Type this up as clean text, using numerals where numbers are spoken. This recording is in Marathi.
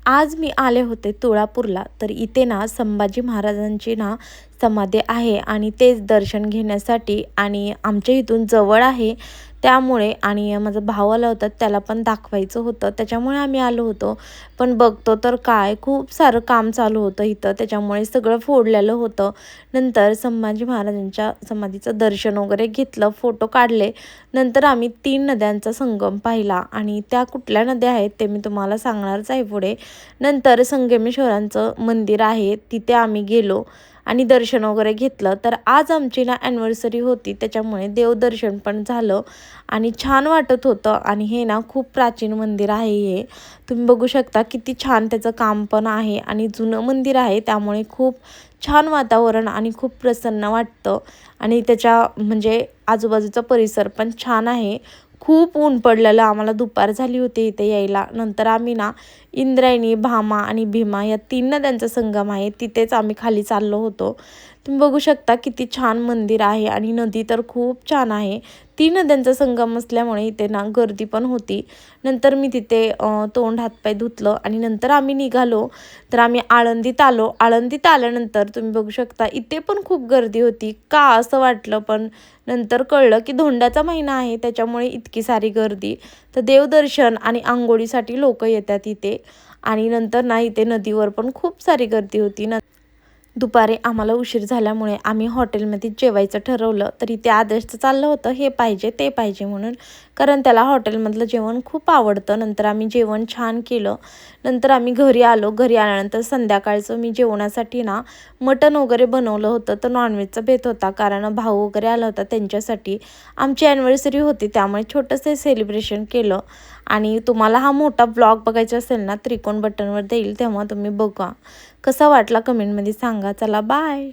आज मी आले होते तुळापूरला, तर इथे ना संभाजी महाराजांची ना समाधी आहे आणि तेच दर्शन घेण्यासाठी आणि आमच्या इथून जवळ आहे त्यामुळे आणि माझा भाऊ आला होता त्याला पण दाखवायचं होतं त्याच्यामुळे आम्ही आलो होतो. पण बघतो तर काय खूप सारं काम चालू होतं इथं त्याच्यामुळे सगळं फोडलेलं होतं. नंतर संभाजी महाराजांच्या समाधीचं दर्शन वगैरे घेतलं, फोटो काढले. नंतर आम्ही 3 नद्यांचा संगम पाहिला आणि त्या कुठल्या नद्या आहेत ते मी तुम्हाला सांगणारच आहे पुढे. नंतर संगमेश्वरांचं मंदिर आहे तिथे आम्ही गेलो आणि दर्शन वगैरे घेतलं. तर आज आमची ना ॲनिव्हर्सरी होती त्याच्यामुळे देवदर्शन पण झालं आणि छान वाटत होतं. आणि हे ना खूप प्राचीन मंदिर आहे हे. तुम्ही बघू शकता किती छान त्याचं काम पण आहे आणि जुनं मंदिर आहे त्यामुळे खूप छान वातावरण आणि खूप प्रसन्न वाटतं. आणि त्याच्या म्हणजे आजूबाजूचा परिसर पण छान आहे. खूप ऊन पडलेलं, आम्हाला दुपार झाली होती इथे यायला. नंतर आम्ही ना इंद्रायणी, भामा आणि भीमा या 3 नद्यांचा संगम आहे तिथेच आम्ही खाली चाललो होतो. तुम्ही बघू शकता किती छान मंदिर आहे आणि नदी तर खूप छान आहे. 3 नद्यांचा संगम असल्यामुळे इथे ना गर्दी पण होती. नंतर मी तिथे तोंड हातपाय धुतलं आणि नंतर आम्ही निघालो. तर आम्ही आळंदीत आलो. आळंदीत आल्यानंतर तुम्ही बघू शकता इथे पण खूप गर्दी होती. का असं वाटलं, पण नंतर कळलं की धोंड्याचा महिना आहे त्याच्यामुळे इतकी सारी गर्दी. तर देवदर्शन आणि अंघोळीसाठी लोक येतात इथे. आणि नंतर ना इथे नदीवर पण खूप सारी गर्दी होती ना. दुपारी आम्हाला उशीर झाल्यामुळे आम्ही हॉटेलमध्ये जेवायचं ठरवलं. तर इथे आदेशचं चाललं होतं हे पाहिजे ते पाहिजे म्हणून, कारण त्याला हॉटेलमधलं जेवण खूप आवडतं. नंतर आम्ही जेवण छान केलं. नंतर आम्ही घरी आलो. घरी आल्यानंतर संध्याकाळचं मी जेवणासाठी ना मटण वगैरे बनवलं होतं. तर नॉनव्हेजचा बेत होता कारण भाऊ वगैरे आला होता त्यांच्यासाठी. आमची ॲनिव्हर्सरी होती त्यामुळे छोटंसं सेलिब्रेशन केलं. आणि तुम्हाला हा मोठा ब्लॉग बघायचा असेल ना त्रिकोण बटनवर देईल तेव्हा तुम्ही बघा. कसा वाटला कमेंटमध्ये सांगा. चला बाय.